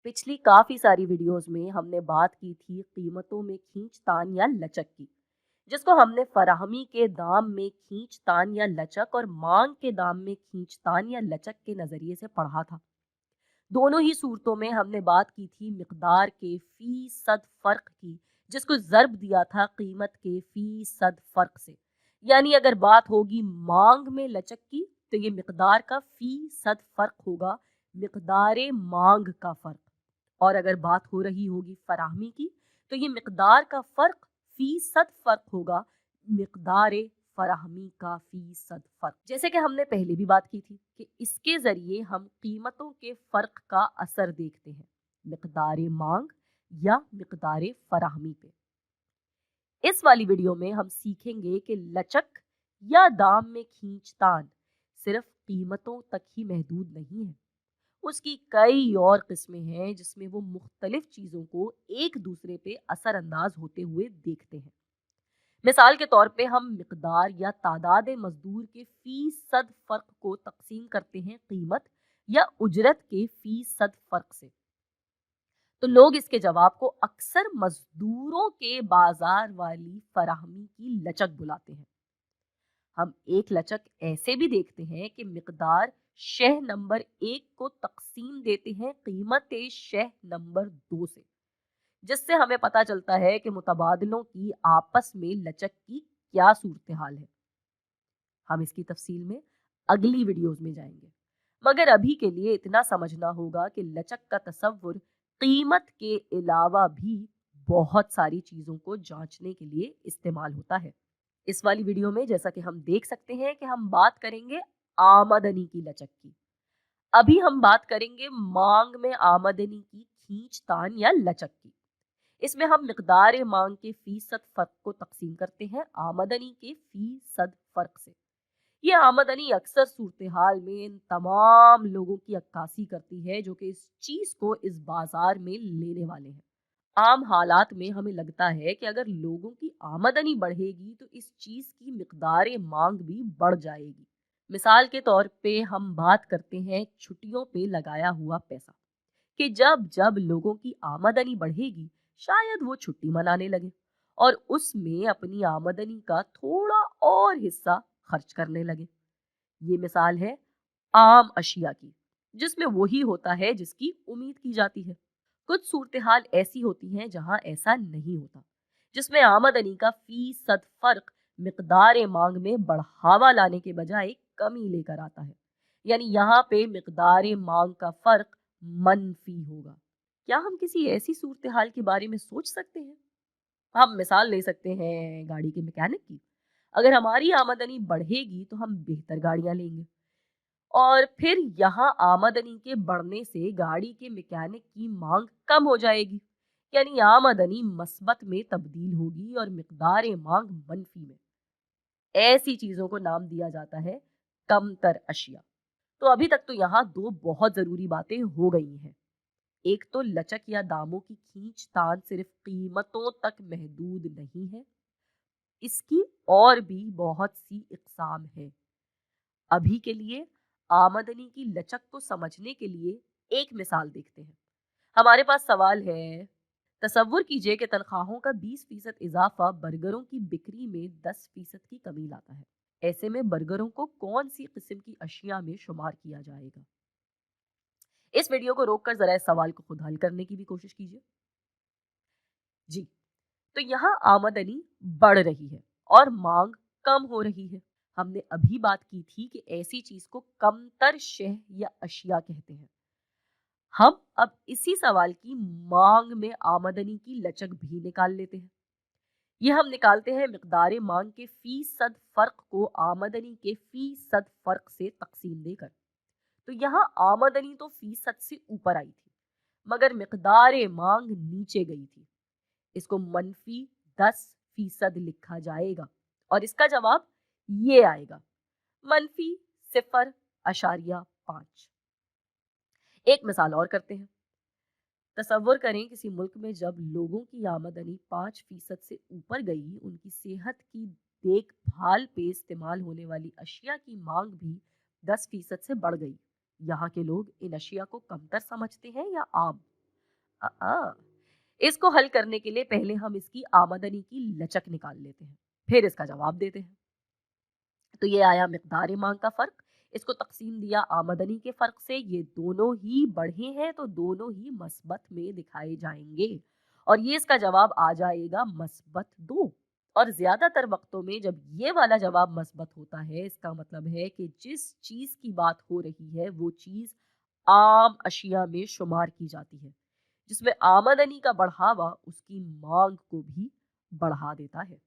पिछली काफी सारी वीडियोस में हमने बात की थी कीमतों में खींचतान या लचक की, जिसको हमने फराहमी के दाम में खींचतान या लचक और मांग के दाम में खींचतान या लचक के नजरिए से पढ़ा था। दोनों ही सूरतों में हमने बात की थी मिकदार के फीसद फर्क की, जिसको ज़र्ब दिया था कीमत के फीसद फर्क से। यानी अगर बात होगी मांग में लचक की तो ये मिकदार का फीसद फर्क होगा, मिकदारे मांग का फर्क। और अगर बात हो रही होगी फराहमी की तो ये मिकदार का फर्क फीसद फर्क होगा, मिकदारे फराहमी का फीसद फर्क। जैसे कि हमने पहले भी बात की थी कि इसके जरिए हम कीमतों के फर्क का असर देखते हैं, मिकदारे मांग या मिकदारे फराहमी पे। इस वाली वीडियो में हम सीखेंगे कि लचक या दाम में खींचतान सिर्फ कीमतों तक ही महदूद नहीं है, उसकी कई और किस्में हैं जिसमें वो मुख्तलिफ चीजों को एक दूसरे पे असरअंदाज होते हुए देखते हैं। मिसाल के तौर पे हम मिकदार या तादाद मजदूर के फीसद फर्क को तकसीम करते हैं कीमत या उजरत के फीसद फर्क से, तो लोग इसके जवाब को अक्सर मजदूरों के बाजार वाली फराहमी की लचक बुलाते हैं। हम एक लचक ऐसे भी देखते हैं कि मिकदार शह नंबर 1 को तकसीम देते हैं कीमत शह नंबर 2 से, जिससे हमें पता चलता है कि मुतबादलों की आपस में लचक की क्या सूरत हाल है। हम इसकी तफसील में अगली वीडियोस में जाएंगे, मगर अभी के लिए इतना समझना होगा कि लचक का तसव्वुर कीमत के अलावा भी बहुत सारी चीजों को जांचने के लिए इस्तेमाल होता है। इस वाली वीडियो में जैसा कि हम देख सकते हैं कि हम बात करेंगे आमदनी की लचक की। अभी हम बात करेंगे मांग में आमदनी की खींचतान या लचक की। इसमें हम मिकदार मांग के फीसद फर्क को तकसीम करते हैं आमदनी के फीसद फर्क से। ये आमदनी अक्सर सूरत हाल में इन तमाम लोगों की अक्कासी करती है जो कि इस चीज को इस बाजार में लेने वाले हैं। आम हालात में हमें लगता है कि अगर लोगों की आमदनी बढ़ेगी तो इस चीज की मिकदार मांग भी बढ़ जाएगी। मिसाल के तौर पे हम बात करते हैं छुट्टियों पे लगाया हुआ पैसा, कि जब जब लोगों की आमदनी बढ़ेगी शायद वो छुट्टी मनाने लगे और उसमें अपनी आमदनी का थोड़ा और हिस्सा खर्च करने लगे। ये मिसाल है आम अशिया की, जिसमें वही होता है जिसकी उम्मीद की जाती है। कुछ सूरत हाल ऐसी होती हैं जहां ऐसा नहीं होता, जिसमें आमदनी का फीसद फर्क मिकदार मांग में बढ़ावा लाने के बजाय कमी लेकर आता है। यानी यहाँ पे मिकदार मांग का फर्क मनफी होगा। क्या हम किसी ऐसी सूरत हाल के बारे में सोच सकते हैं? हम मिसाल ले सकते हैं गाड़ी के मैकेनिक की। अगर हमारी आमदनी बढ़ेगी तो हम बेहतर गाड़ियां लेंगे, और फिर यहाँ आमदनी के बढ़ने से गाड़ी के मैकेनिक की मांग कम हो जाएगी। यानी आमदनी मस्बत में तब्दील होगी और मिकदार मांग मनफी में। ऐसी चीजों को नाम दिया जाता है कमतर अशिया। तो अभी तक तो यहाँ दो बहुत जरूरी बातें हो गई हैं। एक तो लचक या दामों की खींचतान सिर्फ कीमतों तक महदूद नहीं है, इसकी और भी बहुत सी इकसाम है। अभी के लिए आमदनी की लचक को समझने के लिए एक मिसाल देखते हैं। हमारे पास सवाल है, तसव्वुर कीजिए कि तनख्वाहों का 20% इजाफा बर्गरों की बिक्री में 10% की कमी लाता है। ऐसे में बर्गरों को कौन सी किस्म की अशिया में शुमार किया जाएगा? इस वीडियो को रोककर जरा इस सवाल को खुद हल करने की भी कोशिश कीजिए। जी, तो यहाँ आमदनी बढ़ रही है और मांग कम हो रही है। हमने अभी बात की थी कि ऐसी चीज को कमतर शह या अशिया कहते हैं। हम अब इसी सवाल की मांग में आमदनी की लचक भी निकाल लेते हैं। ये हम निकालते हैं मिकदार मांग के फीसद फर्क को आमदनी के फीसद फर्क से तकसीम देकर। तो यहाँ आमदनी तो फीसद से ऊपर आई थी, मगर मिकदार मांग नीचे गई थी। इसको मनफी 10% लिखा जाएगा और इसका जवाब ये आएगा, मनफी 0.5। एक मिसाल और करते हैं। तसव्वुर करें किसी मुल्क में जब लोगों की आमदनी 5% से ऊपर गई, उनकी सेहत की देखभाल पे इस्तेमाल होने वाली अशिया की मांग भी 10% से बढ़ गई। यहाँ के लोग इन अशिया को कमतर समझते हैं या आम? इसको हल करने के लिए पहले हम इसकी आमदनी की लचक निकाल लेते हैं, फिर इसका जवाब देते हैं। तो ये आया मिकदार मांग का फर्क, इसको तकसीम दिया आमदनी के फर्क से, ये दोनों ही बढ़े हैं तो दोनों ही मस्बत में दिखाए जाएंगे और ये इसका जवाब आ जाएगा मस्बत 2। और ज्यादातर वक्तों में जब ये वाला जवाब मस्बत होता है, इसका मतलब है कि जिस चीज की बात हो रही है वो चीज आम अशिया में शुमार की जाती है, जिसमें आमदनी का बढ़ावा उसकी मांग को भी बढ़ा देता है।